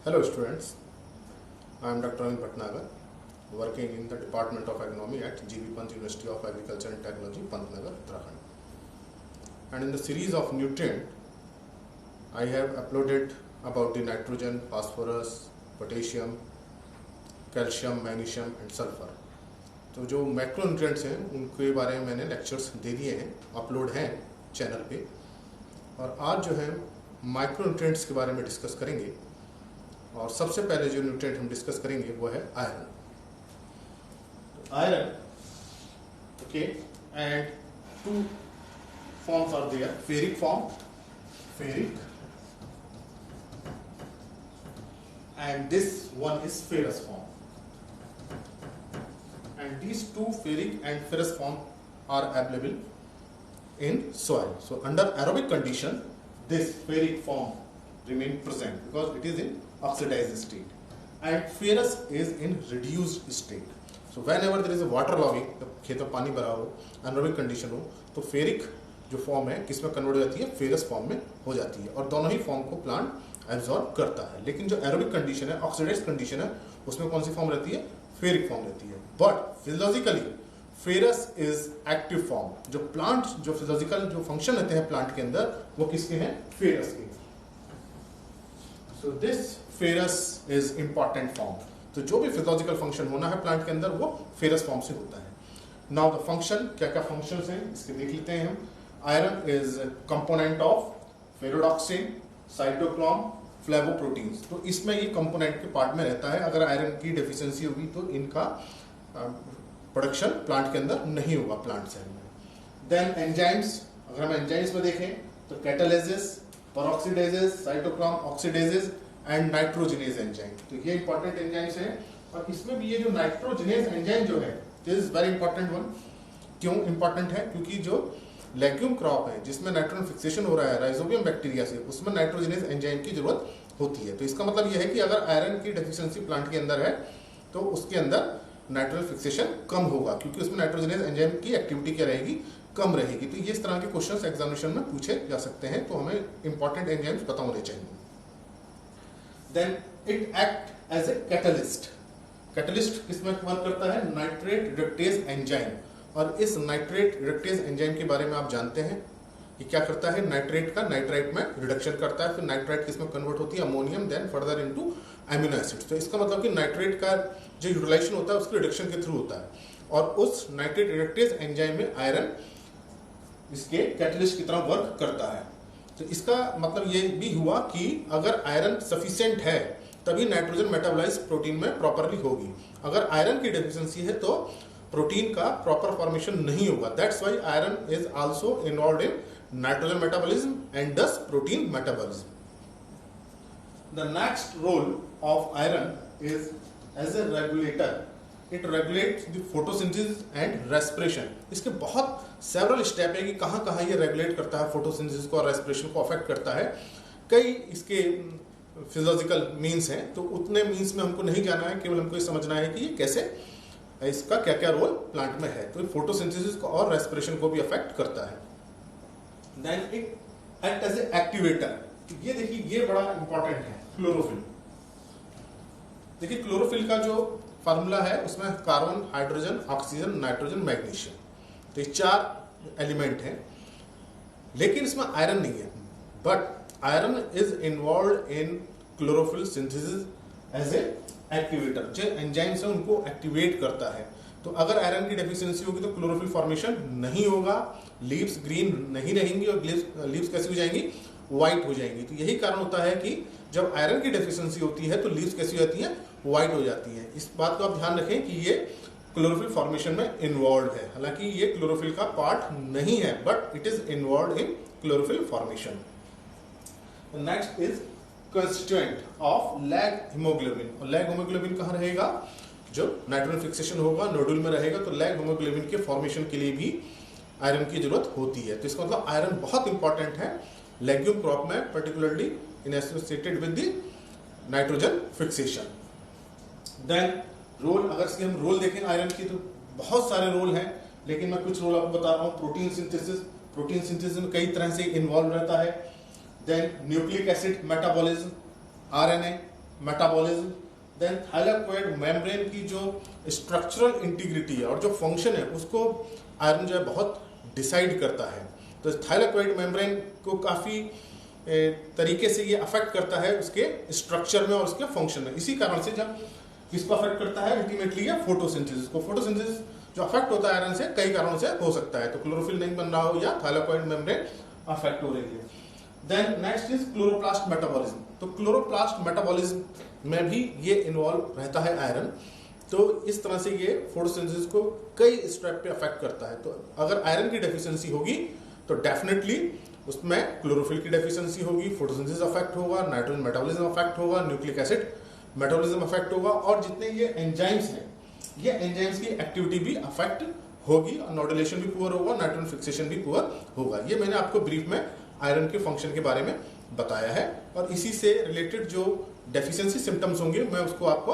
Hello students, I am Dr. Anil Bhatnagar, working in the Department of Agronomy at G.B. Pant University of Agriculture and Technology, Pantnagar, Uttarakhand. And in the series of nutrient, I have uploaded about the nitrogen, phosphorus, potassium, calcium, magnesium and sulphur. तो जो macro nutrients हैं उनके बारे में मैंने lectures दे दिए हैं, upload हैं चैनल पे। और आज जो है माइक्रो न्यूट्रिएंट्स के बारे में डिस्कस करेंगे। और सबसे पहले जो न्यूट्रिएंट हम डिस्कस करेंगे वो है iron. Iron, okay, and two forms are there, ferric form, ferric, and this one is ferrous form, and these two ferric and ferrous form are available in soil. So under aerobic condition this ferric form remain present because it is in oxidized state, and ferrous is in reduced state. So whenever there is a water logging, जब खेत में पानी भरा हो, anaerobic condition हो, तो ferric जो form है किसमें कन्वर्ट हो जाती है, फेरस फॉर्म में हो जाती है, और दोनों ही फॉर्म को प्लांट एब्जॉर्ब करता है। लेकिन जो एरोबिक कंडीशन है, ऑक्सीडाइज्ड कंडीशन है, उसमें कौन सी फॉर्म रहती है, फेरिक फॉर्म रहती है। But physiologically ferrous is active form. जो प्लांट जो फिजियोलॉजिकल जो फंक्शन रहते हैं प्लांट के अंदर वो किसके हैं, फेरस के। So this ferrous is important form. तो जो भी फिजियोलॉजिकल फंक्शन होना है प्लांट के अंदर वो फेरस फॉर्म से होता है। नाउ द फंक्शन, क्या क्या फंक्शंस हैं इसके देख लेते हैं हम। Iron is component of ferredoxin, cytochrome, flavoproteins. तो इसमें ये कंपोनेंट के पार्ट में रहता है। अगर आयरन की डेफिशिएंसी होगी तो इनका प्रोडक्शन प्लांट के अंदर नहीं होगा, प्लांट सेल में। देन एंजाइम्स, अगर हम एंजाइम्स में देखें तो catalysis, peroxidases, cytochrome oxidases and nitrogenase enzyme. तो ये इंपॉर्टेंट एंजाइम्स हैं। और इसमें भी ये जो नाइट्रोजनेज एंजाइम जो है, this is very important one. क्यों इंपॉर्टेंट है? क्योंकि जो लेग्यूम क्रॉप है जिसमें नाइट्रोजन फिक्सेशन हो रहा है राइजोबियम बैक्टीरिया से, उसमें नाइट्रोजनेज एंजाइम की जरूरत होती है। तो इसका मतलब यह है कि अगर आयरन की डेफिशिएंसी प्लांट के अंदर है तो उसके अंदर नाइट्रोजन फिक्सेशन कम होगा, क्योंकि उसमें नाइट्रोजनेज एंजाइम की एक्टिविटी क्या रहेगी, कम रहेगी। तो ये इस तरह के क्वेश्चंस एग्जामिनेशन में पूछे जा सकते हैं, तो हमें इंपॉर्टेंट एंजाइम्स पता होने चाहिए। Then it act as a catalyst. Catalyst किसमें वर्क करता है, नाइट्रेट रिडक्टेज एंजाइम। और इस नाइट्रेट रिडक्टेज एंजाइम के बारे में आप जानते हैं कि क्या करता है, नाइट्रेट का नाइट्राइट में रिडक्शन करता है। फिर नाइट्राइट किसमें कन्वर्ट होती है, ammonium, then further into amino acids. तो इसका मतलब कि नाइट्रेट का जो यूटिलाइजेशन होता है उसके रिडक्शन के थ्रू होता है। और उस नाइट्रेट रिडक्टेज एंजाइम में आयरन इसके कैटलिस्ट की तरह वर्क करता है। तो इसका मतलब ये भी हुआ कि अगर आयरन सफिशिएंट है तभी नाइट्रोजन मेटाबोलाइज प्रोटीन में प्रॉपरली होगी। अगर आयरन की डेफिशिएंसी है तो प्रोटीन का प्रॉपर फॉर्मेशन नहीं होगा। That's why iron is also involved in nitrogen metabolism and thus protein metabolism. The next role of iron is as a regulator. It regulates the photosynthesis and respiration. इसके बहुत several step है कि कहां कहां ये regulate करता है, photosynthesis को और रेस्पिरेशन को अफेक्ट करता है। कई इसके फिजियोलॉजिकल मीन्स हैं, तो उतने मीन्स में हमको नहीं जाना है, केवल हमको ये समझना है कि ये कैसे, इसका क्या क्या रोल प्लांट में है। तो फोटोसिंथेसिस को और रेस्पिरेशन को भी अफेक्ट करता है। Then it act as a activator. ये देखिए, ये बड़ा इंपॉर्टेंट है, क्लोरोफिल। देखिए क्लोरोफिल का जो फार्मूला है उसमें carbon, hydrogen, oxygen, nitrogen, magnesium, तो ये 4 एलिमेंट हैं। लेकिन इसमें आयरन नहीं है। But iron is involve in chlorophyll synthesis as a activator. जो एंजाइम्स हैं उनको एक्टिवेट करता है। तो अगर आयरन की डेफिशिएंसी होगी तो क्लोरोफिल फॉर्मेशन नहीं होगा, लीव्स ग्रीन नहीं रहेंगी और लीव्स कैसी हो जाएंगी, व्हाइट हो जाएंगी। तो यही कारण होता है कि जब आयरन की डेफिशिएंसी होती है तो लीव्स कैसी हो जाती हैं, व्हाइट हो जाती हैं। इस बात को आप ध्यान रखें कि ये क्लोरोफिल फॉर्मेशन में इन्वॉल्व है। हालांकि ये क्लोरोफिल का पार्ट नहीं है, but it is involve in chlorophyll formation. Next is constituent of lag haemoglobin. और लैग हीमोग्लोबिन कहाँ रहेगा, जो नाइट्रोजन फिक्सेशन होगा नोडुल में रहेगा, तो लैग हीमोग्लोबिन के फॉर्मेशन के लिए भी आयरन की जरूरत होती है। तो इसका मतलब आयरन बहुत इंपॉर्टेंट है लेग्यूम क्रॉप में, particularly in associated with the nitrogen fixation. Then role, अगर इसके हम रोल देखें आयरन की तो बहुत सारे रोल हैं, लेकिन मैं कुछ रोल आपको बता रहा हूँ। प्रोटीन सिंथेसिस, प्रोटीन सिंथेसिस में कई तरह से इन्वॉल्व रहता है। Then nucleic acid metabolism, RNA, metabolism, then thylakoid membrane की जो स्ट्रक्चरल इंटीग्रिटी है और जो फंक्शन है उसको आयरन जो है बहुत डिसाइड करता है। तो थाइलाकोइड मेम्ब्रेन को काफ़ी तरीके से ये अफेक्ट करता है उसके स्ट्रक्चर में और उसके फंक्शन में। इसी कारण से जब किसको अफेक्ट करता है अल्टीमेटली ये फोटोसिंथेसिस को। फोटोसिंथेसिस जो अफेक्ट होता है आयरन से कई कारणों से हो सकता है, तो क्लोरोफिल नहीं बन रहा हो या थाइलाकोइड मेम्ब्रेन अफेक्ट हो रही है। Then next is chloroplast metabolism. तो क्लोरोप्लास्ट मेटाबॉलिज्म में भी ये इन्वॉल्व रहता है आयरन। तो इस तरह से ये फोटोसिंथेसिस को कई स्टेप पे अफेक्ट करता है। तो अगर आयरन की डेफिशिएंसी होगी तो डेफिनेटली उसमें क्लोरोफिल की डेफिशिएंसी होगी, फोटोसिंथेसिस अफेक्ट होगा, नाइट्रोजन मेटाबॉलिज्म अफेक्ट होगा, न्यूक्लिक एसिड मेटाबॉलिज्म अफेक्ट होगा, और जितने ये एंजाइम्स हैं ये एंजाइम्स की एक्टिविटी भी अफेक्ट होगी, और नोडुलेशन भी पुअर होगा, नाइट्रोजन फिक्सेशन भी पुअर होगा। ये मैंने आपको ब्रीफ में आयरन के फंक्शन के बारे में बताया है, और इसी से रिलेटेड जो डेफिशिएंसी सिम्टम्स होंगे मैं उसको आपको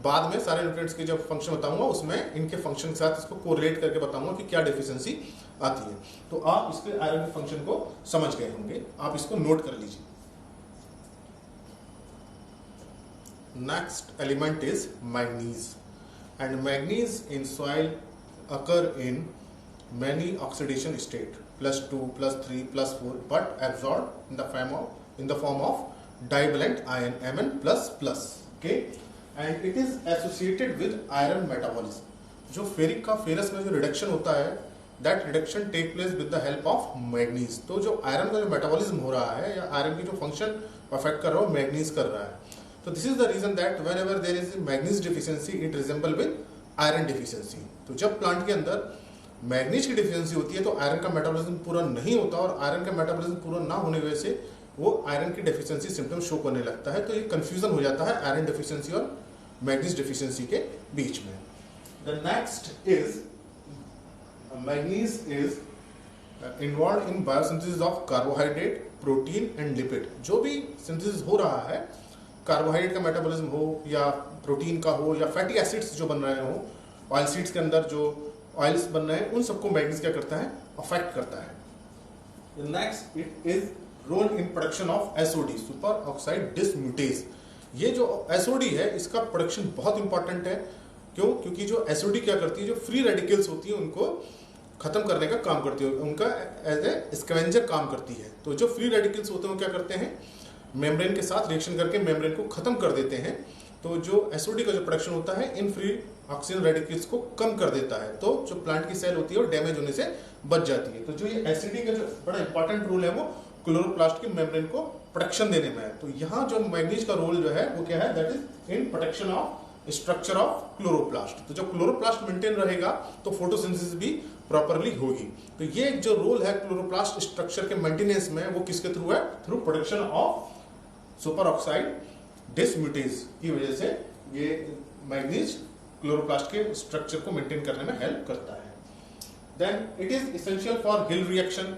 बाद में सारे न्यूट्रिएंट्स के जब फंक्शन बताऊंगा उसमें इनके फंक्शन के साथ इसको कोरिलेट करके बताऊंगा कि क्या डेफिशिएंसी आती है। तो आप इसके आयरन के फंक्शन को समझ गए होंगे, आप इसको नोट कर लीजिए। Next element is manganese, and manganese in soil occur in many oxidation state +2, +3, +4, but absorbed in the form of divalent ion Mn++. Okay, and it is associated with iron metabolism. जो ferric का ferrous में जो reduction होता है that reduction take place with the help of manganese. तो जो iron का जो मेटाबॉलिज्म हो रहा है या आयरन की जो फंक्शन अफेक्ट कर रहा है मैग्नीज कर रहा है। तो this is the reason that whenever there is manganese deficiency it resemble with iron deficiency. तो जब प्लांट के अंदर मैग्नीज की डिफिशिएंसी होती है तो आयरन का मेटाबॉलिज्म पूरा नहीं होता, और आयरन का मेटाबॉलिज्म पूरा ना होने की वजह से वो आयरन की डेफिशिएंसी सिम्टम शो करने लगता है। तो ये कंफ्यूजन हो जाता है आयरन डेफिशिएंसी और मैग्नीज डेफिशिएंसी के बीच में। The next is manganese is involve in biosynthesis of carbohydrate, protein and lipid. जो भी सिंथेसिस हो रहा है, कार्बोहाइड्रेट का मेटाबॉलिज्म हो या प्रोटीन का हो या फैटी एसिड्स जो बन रहे हो, ऑयल सीड्स के अंदर जो ऑयल्स बन रहे हैं, उन सबको मैग्नीज क्या करता है, अफेक्ट करता है। Next it is role in production of SOD, superoxide dismutase. ये जो एसओडी है इसका प्रोडक्शन बहुत इंपॉर्टेंट है। क्यों? क्योंकि जो एसओडी क्या करती है, जो फ्री रेडिकल्स होती है उनको खत्म करने का काम करती है, उनका एज ए स्कैवेंजर काम करती है। तो जो फ्री रेडिकल्स होते हैं वो क्या करते हैं, मेम्ब्रेन के साथ रिएक्शन करके मेम्ब्रेन को खत्म कर देते हैं। तो जो एसओडी का जो प्रोडक्शन होता है इन फ्री ऑक्सीजन रेडिकल्स को कम कर देता है, तो जो प्लांट की सेल होती है वो डैमेज होने से बच जाती है। तो जो ये एसिडी का जो बड़ा इंपॉर्टेंट रोल है वो क्लोरोप्लास्ट के मेम्ब्रेन को प्रोटेक्शन देने में है। तो यहाँ जो मैग्नीज का रोल जो है वो क्या है, that is in protection of structure of chloroplast. तो जब क्लोरोप्लास्ट मेंटेन रहेगा तो फोटोसिंथेसिस भी प्रॉपरली होगी। तो ये जो रोल है क्लोरोप्लास्ट स्ट्रक्चर के मेंटेनेंस में वो किसके थ्रू है, through production of superoxide dismutase की वजह से ये मैग्नीज क्लोरोप्लास्ट के स्ट्रक्चर को मेंटेन करने में हेल्प करता है। Then it is essential for Hill reaction.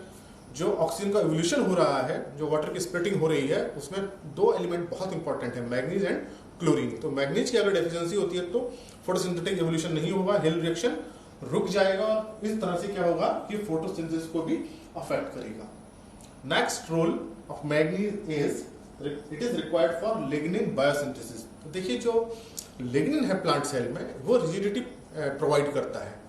जो ऑक्सीजन का इवोल्यूशन हो रहा है, जो वाटर की स्प्लिटिंग हो रही है, उसमें दो एलिमेंट बहुत इंपॉर्टेंट है, मैग्नीज एंड क्लोरीन। तो मैग्नीज की अगर डेफिशिएंसी होती है तो फोटोसिंथेटिक इवोल्यूशन नहीं होगा, हिल रिएक्शन रुक जाएगा, और इस तरह से क्या होगा कि फोटोसिंथेसिस को भी अफेक्ट करेगा। Next role of manganese is it is required for lignin biosynthesis. तो देखिए जो लिग्निन है प्लांट सेल में वो रिजिडिटी प्रोवाइड करता है।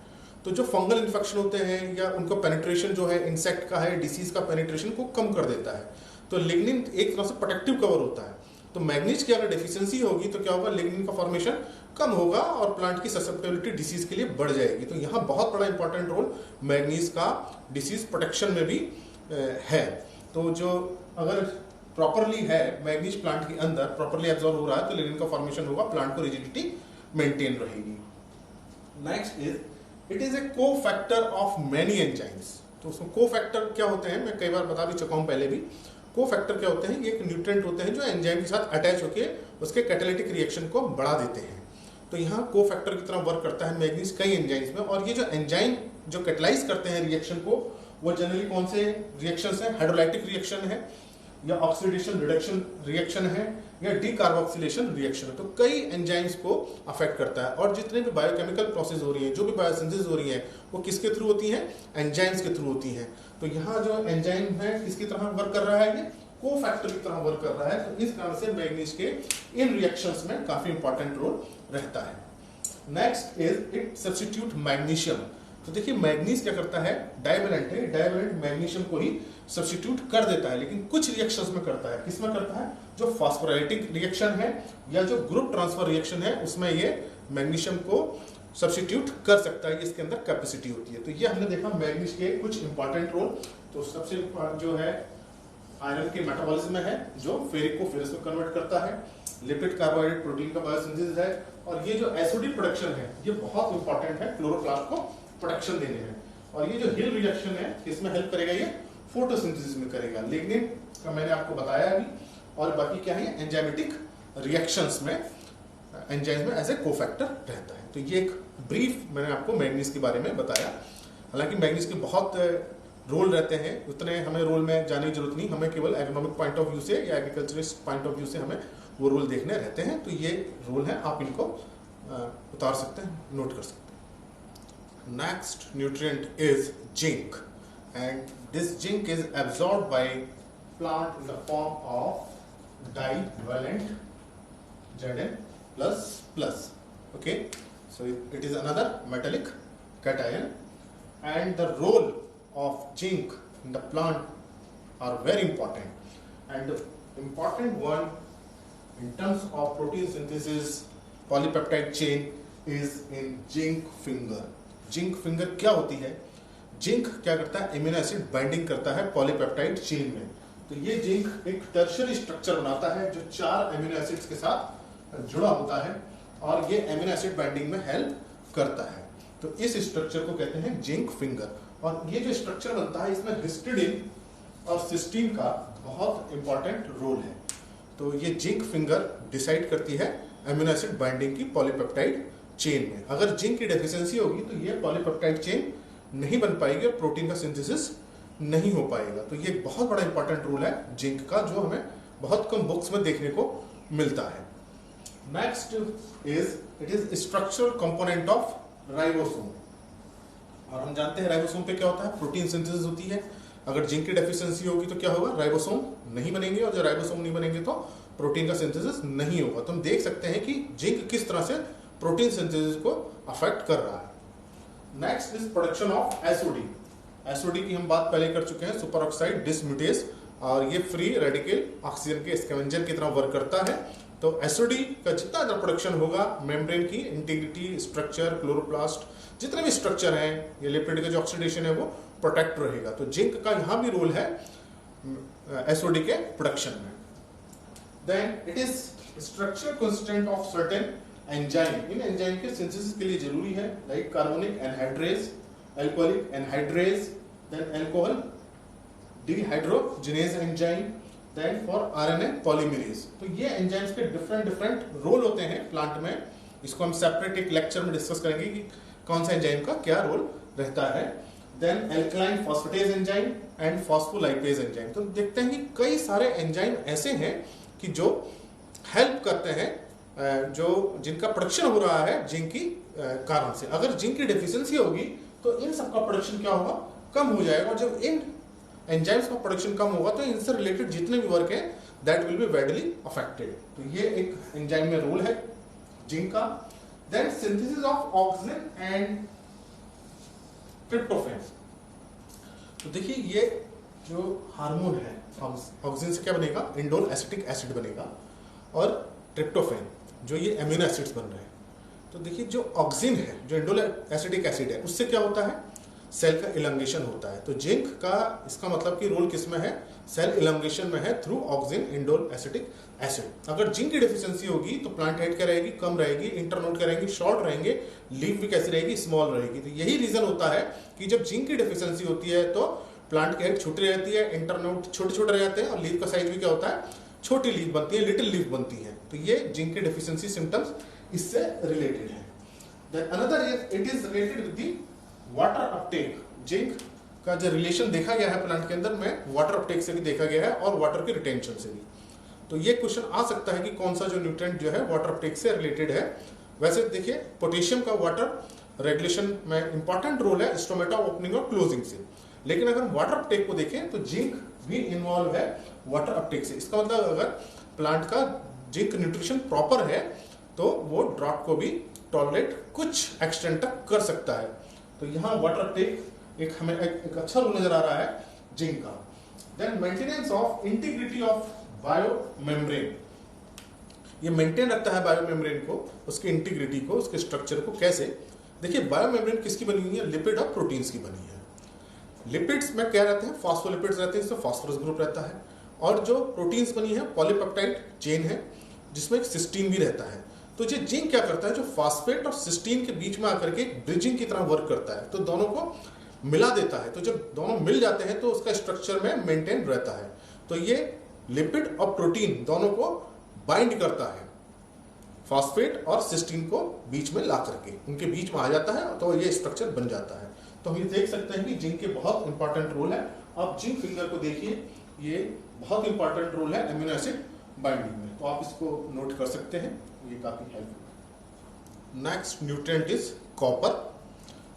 तो जो फंगल इन्फेक्शन होते हैं या उनका पेनिट्रेशन जो है इंसेक्ट का है, डिसीज का पेनिट्रेशन को कम कर देता है। तो लिग्निन एक तरह से प्रोटेक्टिव कवर होता है। तो मैग्नीज की अगर डेफिशिएंसी होगी तो क्या होगा, लिग्निन का फॉर्मेशन कम होगा और प्लांट की ससेप्टेबिलिटी डिसीज के लिए बढ़ जाएगी। तो यहाँ बहुत बड़ा इंपॉर्टेंट रोल मैग्नीज का डिसीज प्रोटेक्शन में भी है। तो जो अगर प्रॉपरली है मैग्नीज प्लांट के अंदर प्रॉपरली एब्जॉर्ब हो रहा है तो लिग्निन का फॉर्मेशन होगा, प्लांट को रिजिडिटी मेंटेन रहेगी। Next is it is a को फैक्टर ऑफ मेनी एंजाइम्स। तो उसमें को फैक्टर क्या होते हैं, मैं कई बार बता भी चुका हूं पहले भी। को फैक्टर क्या होते हैं, ये एक न्यूट्रिएंट होते हैं जो एंजाइम के साथ अटैच होकर उसके कैटालिटिक रिएक्शन को बढ़ा देते हैं। तो यहाँ को फैक्टर की तरह वर्क करता है मैग्नीज कई एंजाइम्स में। और ये जो एंजाइम जो कैटलाइज करते हैं रिएक्शन को, वो जनरली कौन से रिएक्शन है, हाइड्रोलाइटिक रिएक्शन है या ऑक्सीडेशन रिडक्शन रिएक्शन है या डीकार्बोक्सिलेशन रिएक्शन है। तो कई एंजाइम्स को अफेक्ट करता है। और जितने भी बायोकेमिकल प्रोसेस हो रही है, जो भी बायोसिंथेसिस हो रही है, वो किसके थ्रू होती हैं, एंजाइम्स के थ्रू होती हैं। तो यहाँ जो एंजाइम है किसकी तरह वर्क कर रहा है, ये कोफैक्टर की तरह वर्क कर रहा है, तो इस कारण से मैग्नीज के इन रिएक्शंस में काफी इंपॉर्टेंट रोल रहता है। Next is it substitute magnesium. तो देखिए मैग्नीज क्या करता है, डाइवेलेंट है, डाइवेलेंट मैग्नीशियम को ही सब्स्टिट्यूट कर देता है, लेकिन कुछ रिएक्शंस में करता है। किसमें करता है, जो फास्फोराइटिक रिएक्शन है या जो ग्रुप ट्रांसफर रिएक्शन है उसमें ये मैग्नीशियम को सब्स्टिट्यूट कर सकता है, इसके अंदर कैपेसिटी होती है। तो ये हमने देखा मैग्नीज के कुछ इंपॉर्टेंट रोल। तो सबसे जो है आयरन के मेटाबॉलिज्म में है, जो फेरिक को फेरस में कन्वर्ट करता है, लिपिड कार्बोहाइड्रेट प्रोटीन का बायोसिंथेसिस है, और ये जो एसओडी प्रोडक्शन है ये बहुत इंपॉर्टेंट है क्लोरोप्लास्ट को प्रोडक्शन देने में। और ये जो हिल रिएक्शन है इसमें हेल्प करेगा, ये फोटोसिंथेसिस में करेगा। लिग्निन का मैंने आपको बताया अभी, और बाकी क्या है एंजाइमेटिक रिएक्शंस में एंजाइम्स में एज ए कोफैक्टर रहता है। तो ये एक ब्रीफ मैंने आपको मैग्नीज के बारे में बताया। हालांकि मैग्नीज के बहुत रोल रहते हैं, उतने हमें रोल में जाने की जरूरत नहीं, हमें केवल इकोनॉमिक पॉइंट ऑफ व्यू से या एग्रीकल्चरिस्ट पॉइंट ऑफ व्यू से हमें वो रोल देखने रहते हैं। तो ये रोल है, आप इनको उतार सकते हैं, नोट कर सकते हैं। Next nutrient is zinc, and this zinc is absorbed by plant in the form of divalent Zn++. Okay, so it is another metallic cation, and the role of zinc in the plant are very important, and the important one in terms of protein synthesis polypeptide chain is in zinc finger. Zinc finger क्या होती है, zinc क्या करता है, amino acid binding करता है polypeptide chain में। तो ये जिंक एक टर्शियरी स्ट्रक्चर बनाता है जो 4 एमिनो एसिड्स के साथ जुड़ा होता है, और ये एमिनो एसिड बाइंडिंग में हेल्प करता है। तो इस स्ट्रक्चर को कहते हैं जिंक फिंगर। और ये जो स्ट्रक्चर बनता है इसमें हिस्टिडीन और सिस्टीन का बहुत इंपॉर्टेंट रोल है। तो ये जिंक फिंगर डिसाइड करती है एमिनो एसिड बाइंडिंग की पॉलीपेप्टाइड चेन में। अगर जिंक की डेफिशिएंसी होगी तो ये पॉलीपेप्टाइड चेन नहीं बन पाएगी और प्रोटीन का सिंथेसिस नहीं हो पाएगा। तो ये बहुत बड़ा इंपॉर्टेंट रोल है जिंक का, जो हमें बहुत कम बुक्स में देखने को मिलता है। Next is it is structural component of ribosome. और हम जानते हैं राइबोसोम पे क्या होता है, प्रोटीन सिंथेसिस होती है। अगर जिंक की डेफिशिएंसी होगी तो क्या होगा, राइबोसोम नहीं बनेंगे, और जब राइबोसोम नहीं बनेंगे तो प्रोटीन का सिंथेसिस नहीं होगा। तो हम देख सकते हैं कि जिंक किस तरह से प्रोटीन सिंथेसिस को अफेक्ट कर रहा है। Next is production of SOD. SOD की हम बात पहले कर चुके हैं, सुपर ऑक्साइड डिसम्यूटेज, और ये फ्री रेडिकल ऑक्सीजन के स्कैवेंजर की तरह वर्क करता है। तो एसओडी का जितना ज्यादा प्रोडक्शन होगा, मेम्ब्रेन की इंटीग्रिटी, स्ट्रक्चर, क्लोरोप्लास्ट, जितने भी स्ट्रक्चर हैं, ये लिपिड का जो ऑक्सीडेशन है वो प्रोटेक्ट रहेगा। तो जिंक का यहां भी रोल है एसओडी के प्रोडक्शन में। Then it is structure constant of certain enzyme. इन एंजाइम के सिंथेसिस के लिए जरूरी है, like carbonic anhydrase, alcoholic anhydrase, then alcohol dehydrogenase enzyme, then for RNA polymerase. तो ये एंजाइम्स के डिफरेंट रोल होते हैं प्लांट में। इसको हम सेपरेट एक लेक्चर में डिस्कस करेंगे कि कौन सा एंजाइम का क्या रोल रहता है। Then alkaline phosphatase enzyme and phospholipase enzyme. तो देखते हैं कि कई सारे एंजाइम ऐसे हैं कि जो हेल्प करते हैं, जो जिनका प्रोडक्शन हो रहा है जिंक की कारण से। अगर जिंक की डेफिशिएंसी होगी तो इन सबका प्रोडक्शन क्या होगा, कम हो जाएगा। और जब इन एंजाइम्स का प्रोडक्शन कम होगा तो इनसे रिलेटेड जितने भी वर्क है that will be badly affected. तो ये एक एंजाइम में रोल है जिंक का। Then synthesis of oxygen and tryptophan. तो देखिए ये जो हार्मोन है, ऑक्सीजन से क्या बनेगा, इंडोल एसिटिक एसिड बनेगा, और ट्रिप्टोफैन जो ये एमिनो एसिड्स बन रहे हैं। तो देखिए जो ऑक्सीजन है, जो इंडोल एसिटिक एसिड है, उससे क्या होता है, सेल का इलंगेशन होता है। तो जिंक का इसका मतलब कि रोल किसमें है, सेल इलंगेशन में है through oxygen indole acetic acid. अगर जिंक की डेफिशिएंसी होगी तो प्लांट हाइट क्या रहेगी, कम रहेगी, इंटरनोड क्या रहेंगे, शॉर्ट रहेंगे, लीफ भी कैसी रहेगी, स्मॉल रहेगी। तो यही रीजन होता है कि जब जिंक की डेफिशिएंसी होती है तो प्लांट की हाइट छोटी रहती है, इंटरनोड छोटे छोटे रह जाते हैं, और लीफ का साइज भी क्या होता है, छोटी लीफ बनती है, लिटिल लीफ बनती है। तो ये जिंक की डेफिशिएंसी सिम्टम्स इससे रिलेटेड है। Then another it is related with the water uptake. Zinc का जो रिलेशन देखा गया है प्लांट के अंदर में वाटर अपटेक से भी देखा गया है, और वाटर के रिटेंशन से भी। तो ये क्वेश्चन आ सकता है कि कौन सा जो न्यूट्रिएंट जो है वाटर अपटेक से रिलेटेड है। वैसे देखिए पोटेशियम का वाटर रेगुलेशन में इंपॉर्टेंट रोल है स्टोमेटा ओपनिंग और क्लोजिंग से। लेकिन अगर हम वाटर अपटेक को देखें तो जिंक भी इन्वॉल्व है वाटर अपटेक से। इसका मतलब अगर प्लांट का जिंक न्यूट्रिशन प्रॉपर है तो वो ड्रॉट को भी टॉलरेट कुछ एक्सटेंट तक कर सकता है। तो यहाँ वाटर अपटेक एक हमें एक अच्छा रोल नजर आ रहा है जिंक का। Then maintenance of integrity of biomembrane, ये मेंटेन रखता है बायो मेम्ब्रेन को, उसकी इंटीग्रिटी को, उसके स्ट्रक्चर को। कैसे? देखिए बायो मेम्ब्रेन किसकी बनी हुई है? लिपिड और प्रोटीन्स की बनी है। लिपिड्स में क्या रहते हैं? फॉस्फोलिपिड्स रहते हैं, इसमें फॉस्फोरस ग्रुप रहता है। और जो प्रोटीन्स बनी है पॉलीपेप्टाइड चेन है जिसमें सिस्टीन भी रहता है। तो ये जिंक क्या करता है? जो फॉस्फेट और सिस्टीन के बीच में आकर के ब्रिजिंग की तरह वर्क करता है, तो दोनों को मिला देता है। तो जब दोनों मिल जाते हैं तो उसका स्ट्रक्चर में मेंटेन रहता है। तो ये लिपिड और प्रोटीन दोनों को बाइंड करता है, फॉस्फेट और सिस्टीन को बीच में ला करके उनके बीच में आ जाता है, तो ये स्ट्रक्चर बन जाता है। तो हम ये देख सकते हैं कि जिंक के बहुत इंपॉर्टेंट रोल है। आप जिंक फिंगर को देखिए, ये बहुत इंपॉर्टेंट रोल है एमिनो एसिड बाइंडिंग में, तो आप इसको नोट कर सकते हैं, ये काफी helpful. Next nutrient is copper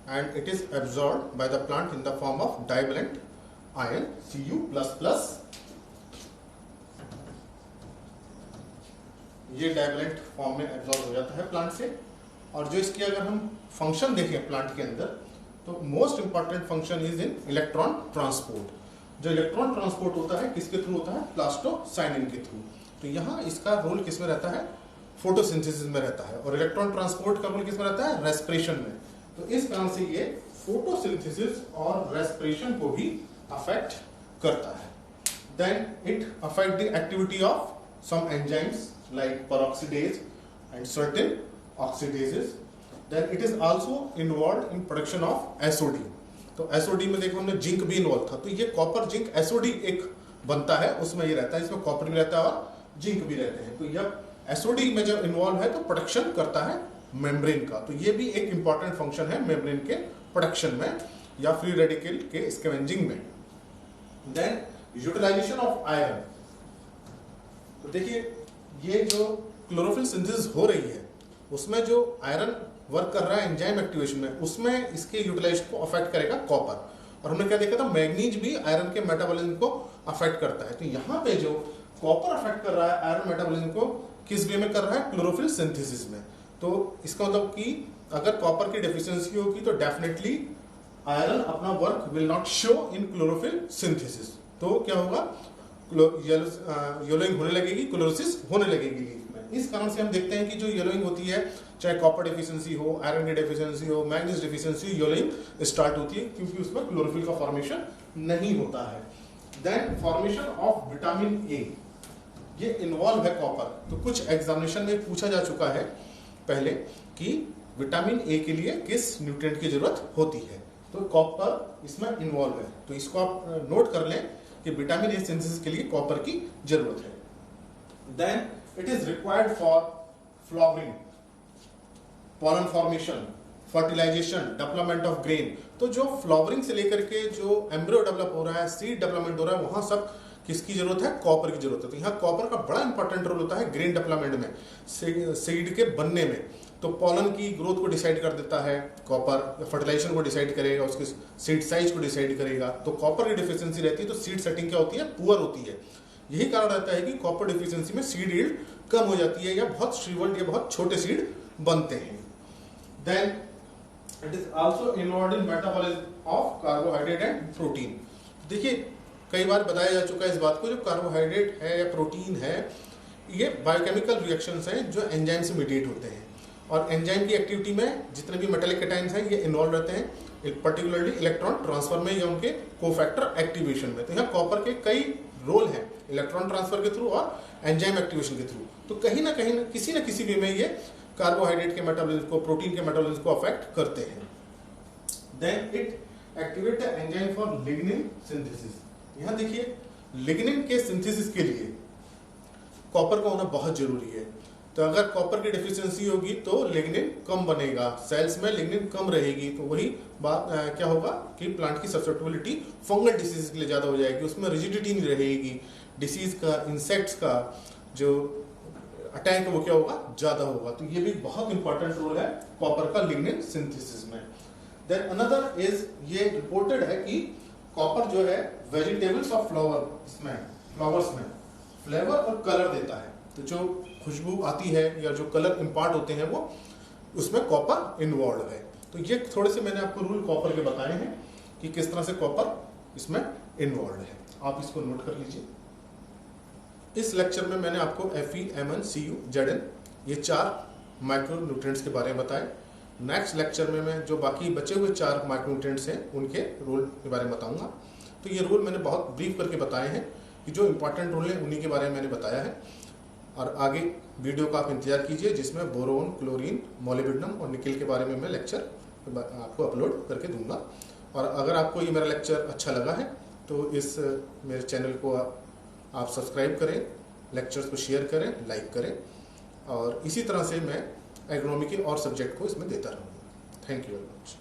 and it is absorbed by the plant in the form of divalent ion Cu++। ये डाइवेलेंट फॉर्म में एब्जॉर्ब हो जाता है प्लांट से। और जो इसकी अगर हम फंक्शन देखें प्लांट के अंदर, तो most important function is in electron transport. जो इलेक्ट्रॉन ट्रांसपोर्ट होता है किसके थ्रू होता है? प्लास्टोसाइनिन के थ्रू। तो यहाँ इसका रोल किसमें रहता है? फोटोसिंथेसिस में रहता है। और इलेक्ट्रॉन ट्रांसपोर्ट का रोल किसमें रहता है? रेस्पिरेशन में। तो इस कारण से ये फोटोसिंथेसिस और रेस्पिरेशन को भी अफेक्ट करता है। Then it affect the activity of some enzymes like peroxidase and certain oxidases. Then it is also involved in production of SOD. तो SOD में देखो हमने जिंक भी इन्वॉल्व था, तो ये कॉपर जिंक SOD एक बनता है, उसमें ये रहता है, इसमें कॉपर भी रहता है और जिंक भी रहते हैं। तो जब SOD में जब इन्वॉल्व है तो प्रोडक्शन करता है मेम्ब्रेन का। तो ये भी एक इंपॉर्टेंट फंक्शन है मेम्ब्रेन के प्रोडक्शन में या फ्री रेडिकल के स्कैवेंजिंग में। देन यूटिलाइजेशन ऑफ आयरन, तो देखिए ये जो क्लोरोफिल सिंथेसिस हो रही है उसमें जो आयरन वर्क कर रहा है एंजाइम एक्टिवेशन में, उसमें इसके यूटिलाइजेशन को अफेक्ट करेगा कॉपर। और हमने क्या देखा था? मैग्नीज भी आयरन के मेटाबॉलिज्म को अफेक्ट करता है। तो यहाँ पे जो कॉपर अफेक्ट कर रहा है आयरन मेटाबॉलिज्म को, किस वे में कर रहा है? क्लोरोफिल सिंथेसिस में। तो इसका मतलब कि अगर कॉपर की डेफिशिएंसी होगी तो डेफिनेटली आयरन अपना work will not show in chlorophyll synthesis. तो क्या होगा? येलोइंग होने लगेगी, क्लोरोसिस होने लगेगी लीफ में। इस कारण से हम देखते हैं कि जो येलोइंग होती है, चाहे कॉपर डेफिशिएंसी हो, आयरन की डेफिशिएंसी हो, मैग्नीज डेफिशिएंसी, येलोइंग स्टार्ट होती है क्योंकि उसमें क्लोरोफिल का फॉर्मेशन नहीं होता है। Then formation of vitamin A, ये इन्वॉल्व है कॉपर। तो कुछ एग्जामिनेशन में पूछा जा चुका है पहले कि विटामिन ए के लिए किस न्यूट्रिएंट की जरूरत होती है, तो कॉपर इसमें इन्वॉल्व है। तो इसको आप नोट कर लें कि विटामिन ए सिंथेसिस के लिए कॉपर की जरूरत है। Then it is required for flowering, pollen formation, fertilisation, development of grain. तो जो फ्लावरिंग से लेकर के जो एम्ब्रियो डेवलप हो रहा है, सीड डेवलपमेंट हो रहा है, वहां सब किसकी जरूरत है? कॉपर की जरूरत है। तो यहाँ कॉपर का बड़ा इंपॉर्टेंट रोल होता है ग्रेन डेवलपमेंट में, सीड के बनने में। तो पॉलन की ग्रोथ को डिसाइड कर देता है कॉपर, फर्टिलाइजेशन को डिसाइड करेगा, उसके सीड साइज को डिसाइड करेगा। तो कॉपर की डिफिशियंसी रहती है तो सीड सेटिंग क्या होती है? पुअर होती है। यही कारण रहता है कि कॉपर डिफिशियंसी में सीड यील्ड कम हो जाती है या बहुत श्रिवल्ड या बहुत छोटे सीड बनते हैं। Then it is also involved in metabolism of carbohydrate and protein. देखिए कई बार बताया जा चुका है इस बात को, जो कार्बोहाइड्रेट है या प्रोटीन है, ये बायोकेमिकल रिएक्शंस हैं जो एंजाइम से मीडिएट होते हैं। और एंजाइम की एक्टिविटी में जितने भी मेटालिक कैटाइंस हैं ये इन्वॉल्व रहते हैं, पर्टिकुलरली इलेक्ट्रॉन ट्रांसफर में या उनके कोफैक्टर एक्टिवेशन में। तो यहाँ कॉपर के कई रोल हैं इलेक्ट्रॉन ट्रांसफर के थ्रू और एंजाइम एक्टिवेशन के थ्रू। तो कहीं ना कहीं किसी न किसी वे में ये कार्बोहाइड्रेट के मेटाबॉलिज्म को, प्रोटीन के मेटाबॉलिज्म को अफेक्ट करते हैं। Then it activate the enzyme for lignin synthesis. यहाँ देखिए लिग्निन के सिंथेसिस के लिए कॉपर का होना बहुत जरूरी है। तो अगर कॉपर की डेफिशिएंसी होगी तो लिग्निन कम बनेगा, सेल्स में लिग्निन कम रहेगी। तो वही बात क्या होगा कि प्लांट की ससेप्टिबिलिटी फंगल डिसीज के लिए ज्यादा हो जाएगी, उसमें रिजिडिटी नहीं रहेगी, डिसीज का, इंसेक्ट्स का जो अटैक है वो क्या होगा? ज्यादा होगा। तो ये भी बहुत इंपॉर्टेंट रोल है कॉपर का लिग्निन सिंथेसिस में। देन अनदर इज, ये रिपोर्टेड है कि कॉपर जो है वेजिटेबल्स और फ्लावर्स में फ्लेवर और कलर देता है। तो जो खुशबू आती है या जो कलर इम्पार्ट होते हैं वो उसमें कॉपर इन्वॉल्व है। तो ये थोड़े से मैंने आपको रूल कॉपर के बताए हैं कि किस तरह से कॉपर इसमें इन्वॉल्व है। आप इसको नोट कर लीजिए। इस लेक्चर में मैंने आपको Fe, Mn, Cu, Zn ये 4 माइक्रो न्यूट्रिएंट्स के बारे में बताए। नेक्स्ट लेक्चर में मैं जो बाकी बचे हुए 4 माइक्रो न्यूट्रिएंट्स हैं उनके रोल के बारे में बताऊंगा। तो ये रोल मैंने बहुत ब्रीफ करके बताए हैं कि जो इंपॉर्टेंट रोल है उन्हीं के बारे में मैंने बताया है। और आगे वीडियो का आप इंतजार कीजिए जिसमें बोरोन, क्लोरीन, मोलिब्डेनम और निकेल के बारे में मैं लेक्चर आपको अपलोड करके दूंगा। और अगर आपको ये मेरा लेक्चर अच्छा लगा है तो इस मेरे चैनल को आप सब्सक्राइब करें, लेक्चर्स को शेयर करें, लाइक करें और इसी तरह से मैं एग्रोनॉमी के और सब्जेक्ट को इसमें देता रहूँगा। Thank you very much.